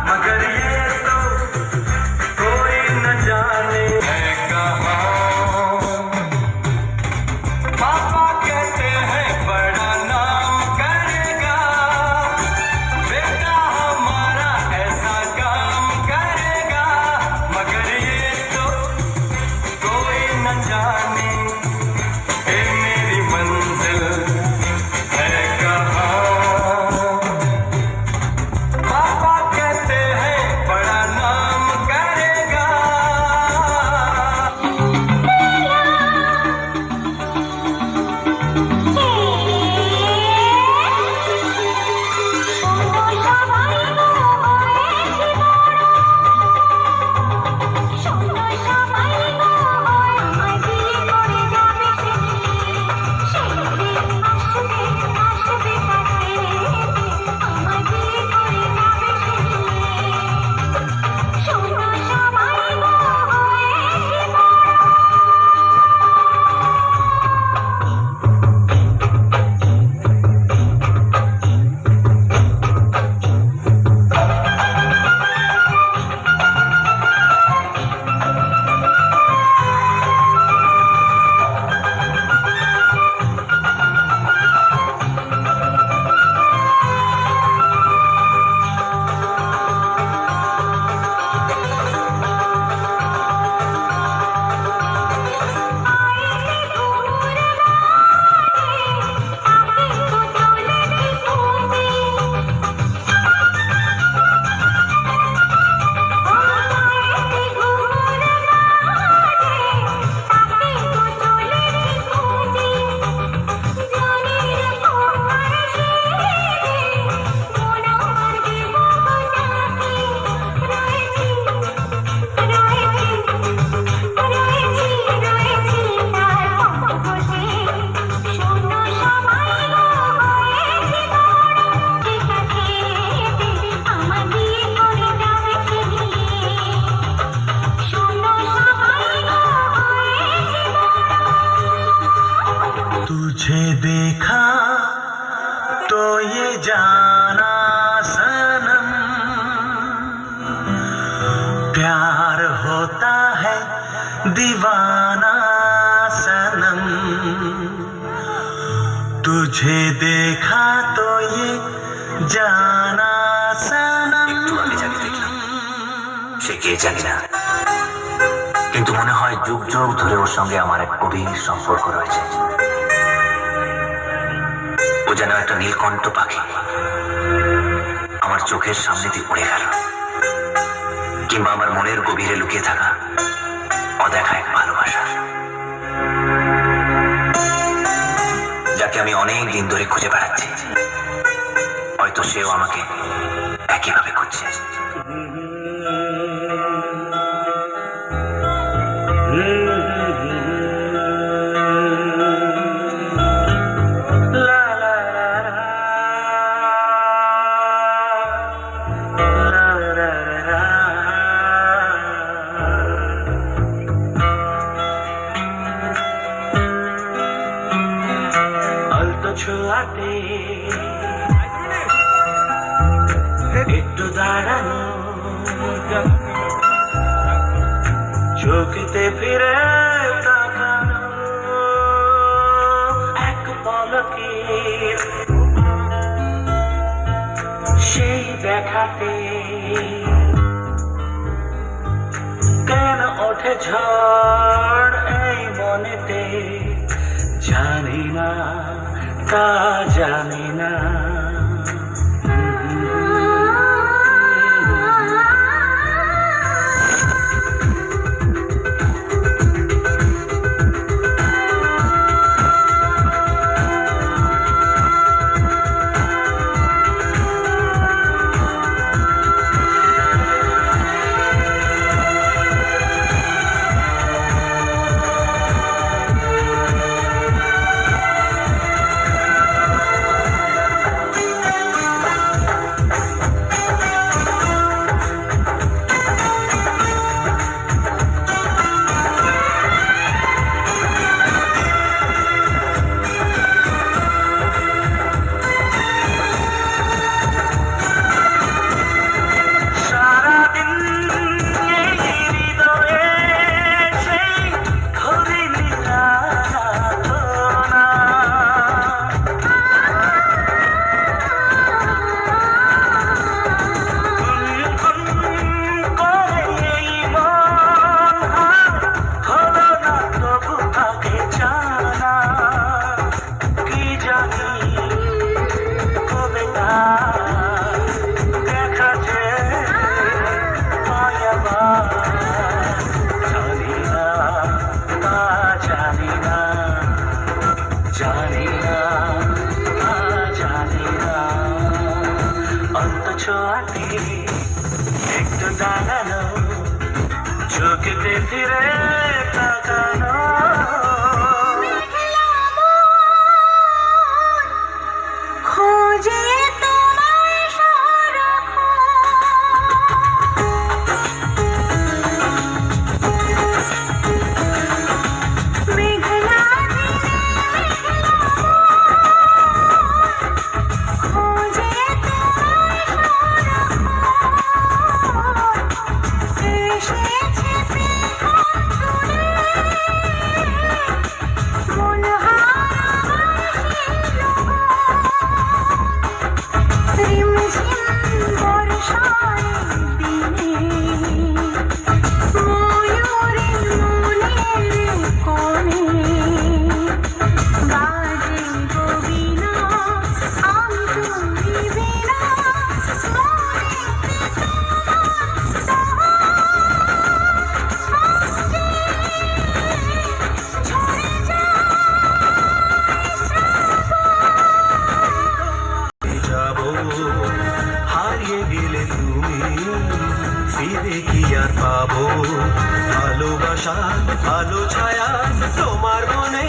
मगर ये तो कोई न जाने है कहाँ। पापा कहते हैं बड़ा नाम करेगा, बेटा हमारा ऐसा काम करेगा, मगर ये तो कोई न जाने ये मेरी मंजिल है कहाँ। पापा कहते हैं बड़ा नाम करेगा। तुझे देखा तो ये जाना सनम, प्यार होता है दीवाना सनम। तुझे देखा तो ये জানা সনম। একটু আগে যাকে দেখলাম সে কে জানি না, কিন্তু মনে হয় যুগ যুগ ধরে ওর সঙ্গে আমার এক গভীর সম্পর্ক রয়েছে। ও যেন একটা নীলকণ্ঠ পাখি, আমার চোখের সামনে দিয়ে উড়ে গেল, কিংবা আমার মনের গভীরে লুকিয়ে থাকা অদেখা এক ভালোবাসা, যাকে আমি অনেক দিন ধরে খুঁজে বেড়াচ্ছি। হয়তো সেও আমাকে একইভাবে খুঁজছে। ছোঁয়াতে একটু দাঁড়ানো, চোখেতে ফিরে তাকানো, এক পলকে সেই দেখাতে কেন ওঠে ঝড় এই মনেতে, জানি না তা জানি না। জানানো চোখেতে ফিরে তাকানো খোঁজে তোমায় সারাক্ষণ মেঘলা খোঁজে তোমায় সারাক্ষণ এসেছে মন রিমঝিম বর্ষার দিনে ময়ূরের মনের কোণে বাজে গো বীণা আমি তুমি বিনা ছড়ে যাব হারিয়ে গেলে তুমি ফিরে কি আর পাবো ভালোবাসা ভালো ছায়া তোমার মনে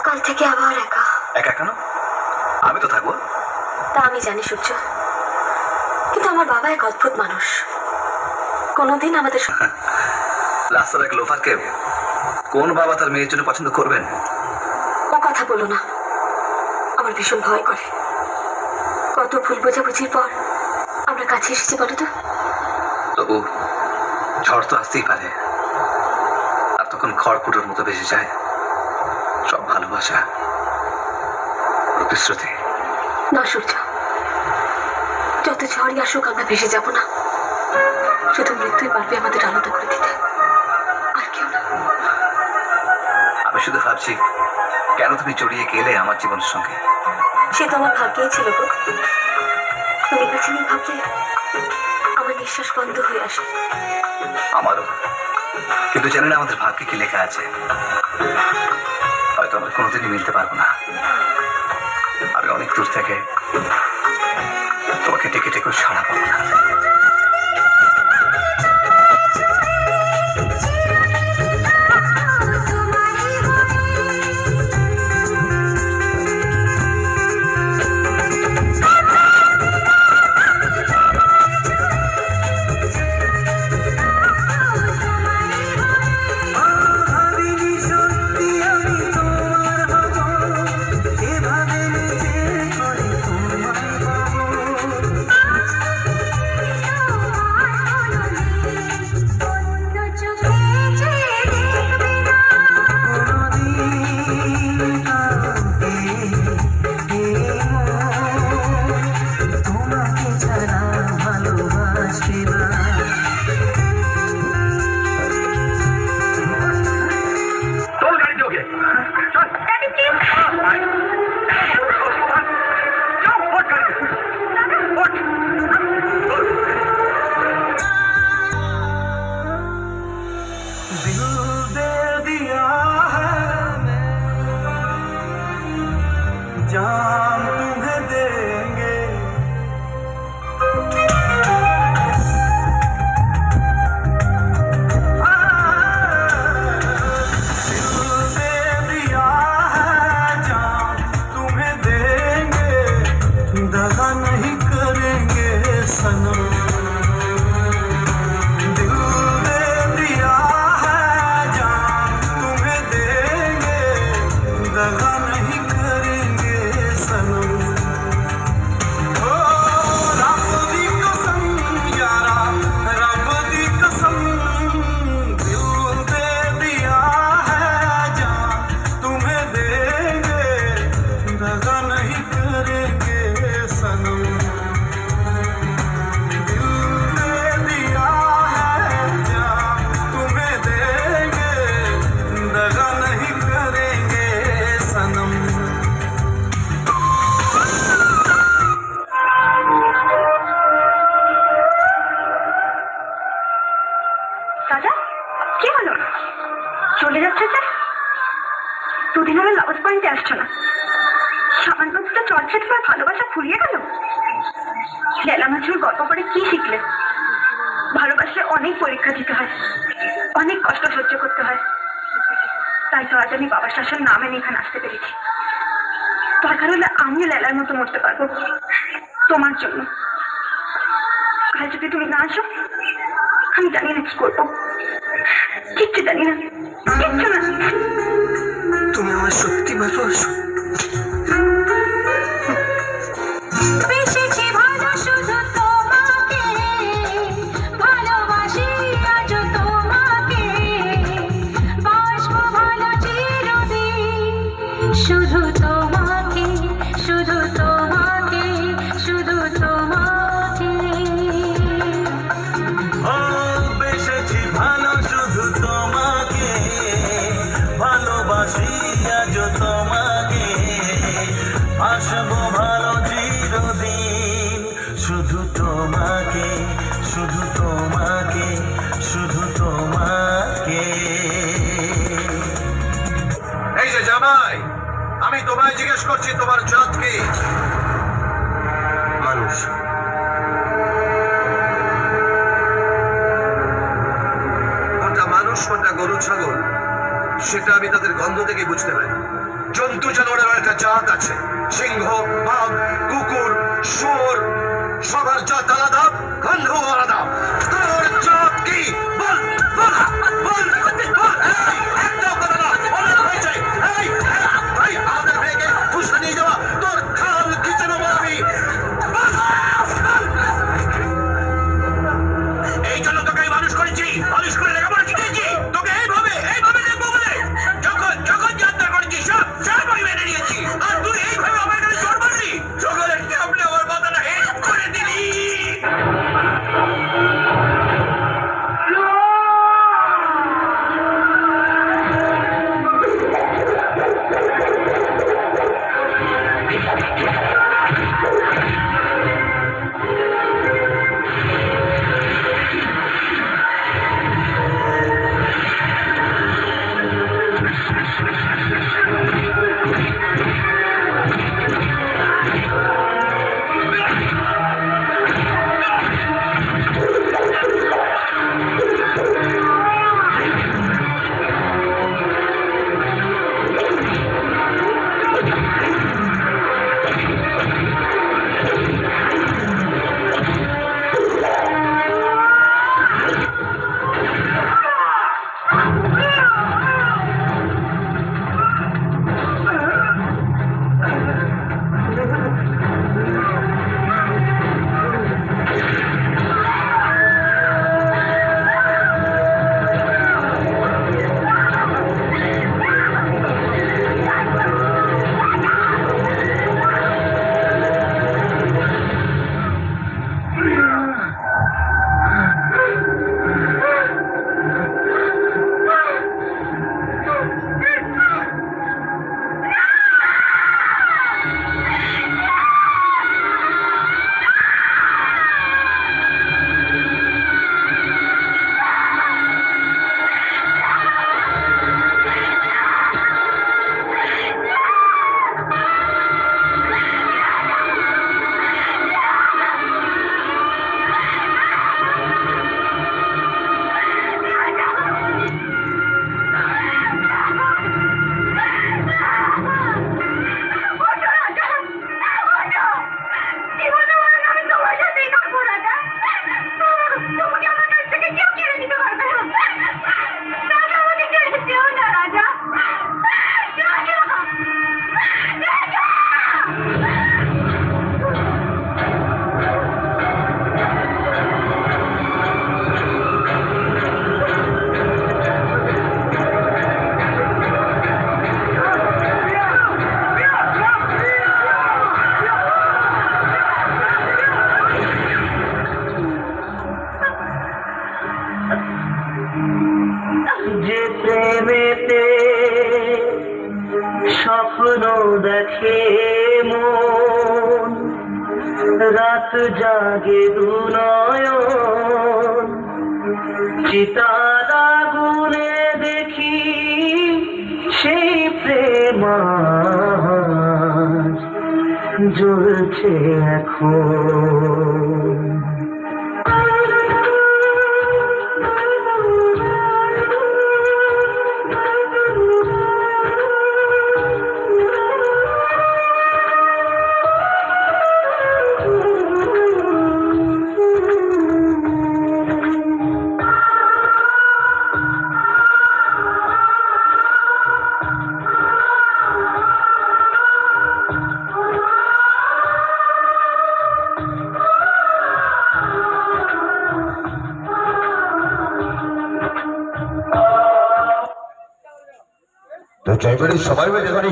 কাল থেকে আবার একা একা কেন? আমি তো থাকবো। তা আমি জানি সূর্য, কিন্তু আমার বাবা এক অদ্ভুত মানুষ। কোনোদিন আমাদের রাস্তার এক লোফারকে কোন বাবা তার মেয়ের জন্য পছন্দ করবেন? ও কথা বলো না, আমার ভীষণ ভয় করে। কত ভুল বোঝাবুঝির পর আমরা কাছে এসেছি বলো তো। তবু ঝড় তো আসতেই পারে, আর তখন খড়কুটোর মতো ভেসে যায় সব ভালোবাসা প্রতিশ্রুতি। না সূর্য, যত ঝড়ই আসুক আমরা ভেসে যাব না। শুধু মৃত্যুই পারবে আমাদের আলাদা করে দিতে, আর কেউ না। আমি শুধু ভাবছি কেন তুমি জড়িয়ে গেলে আমার জীবনের সঙ্গে। সে তো আমার ভাগ্যেই ছিল গো। তুমি কাছে নিয়ে ভাবলে আমার নিঃশ্বাস বন্ধ হয়ে আসে। আমারও, কিন্তু জানি না আমাদের ভাগ্যে কি লেখা আছে। হয়তো আমরা কোনোদিনই মিলতে পারবো না। আমি অনেক দূর থেকে তোমাকে ডেকে ডেকে সাড়া পাবো না। जान तुम्हें देंगे दिल दे दिया है जान तुम्हें देंगे दगा नहीं करेंगे सनम दिल दे दिया है जान तुम्हें देंगे दगा नहीं करेंगे सनम ओ रब दी कसम यारा रब दी कसम दिल दे दिया है जान तुम्हें देंगे दगा नहीं करेंगे सनम दिल दे दिया है जान तुम्हें देंगे दगा नहीं करेंगे सनम দাদা কি হলো, চলে যাচ্ছে যে? দুদিন হলে লবজ পয়েন্টে আসছো না, সামান্য দুটো চর্চা তোমার ভালোবাসা ফুরিয়ে গেল। লেলা মাছুর গল্প পড়ে কি শিখলে? ভালোবাসলে অনেক পরীক্ষা দিতে হয়, অনেক কষ্ট সহ্য করতে হয়। তাই তো আজ আমি বাবার শাসন না মেনে এখানে আসতে পেরেছি। দরকার হলে আমিও লেলার মতো মরতে পারবো তোমার জন্য। আর যদি তুমি না আসো, আমি জানি না কি করবো, কিচ্ছু জানি না, কিচ্ছু না। তুমি আমার সত্যি ভালোবাসো? বেশিছি ভালো শুধু তোমাকে, ভালোবাসি আজ তোমাকে, বাসবো ভালো চিরদিন শুধু তোমাকে, শুধু তোমাকে, শুধু তোমাকে। ও বেসেছি ভালো শুধু তোমাকে, ভালোবাসি আজ তোমাকে, আসবো ভালো চিরদিন শুধু তোমাকে, শুধু তোমাকে, শুধু তোমাকে। এই যে জামাই, আমি তোমায় জিজ্ঞেস করছি তোমার জাত কি? মানুষ। কোনটা মানুষ কোনটা গরু ছাগল সেটা আমি তাদের গন্ধ থেকে বুঝতে পারি। জন্তু জানোয়ারের একটা জাত আছে, সিংহ, বাঘ, কুকুর, শুয়োর, সবার জাত আলাদা, গন্ধ আলাদা। তোর জাত কি? বল বল বল বল। এই, একটাও কথা না, অনেক হয়েছে। এই, ভাই, আমাদের মেয়েকে ফুসে নিয়ে যাওয়া তোর খাল কি যেন বলবি? বল, বল। এই জন্য তোকে আমি মানুষ করেছি, মানুষ করে লেখাপড়া শিখেছি, তোকে এইভাবে এইভাবে দেখবো বলে। যখন যখন যাত্রা করেছি সব সব আমি মেনে নিয়েছি, আর তুই এইভাবে আমার কাছে চোর মারলি। সকলের সামনে আমার মাথাটা হেট করে দিলি। স্বপ্ন দেখে মন, রাত জাগে দুনয়ন, চিতার আগুনে দেখি সেই প্রেম মাঝ জ্বলছে এখন। তো জয়বাড়ির সবাই মিলে এখানে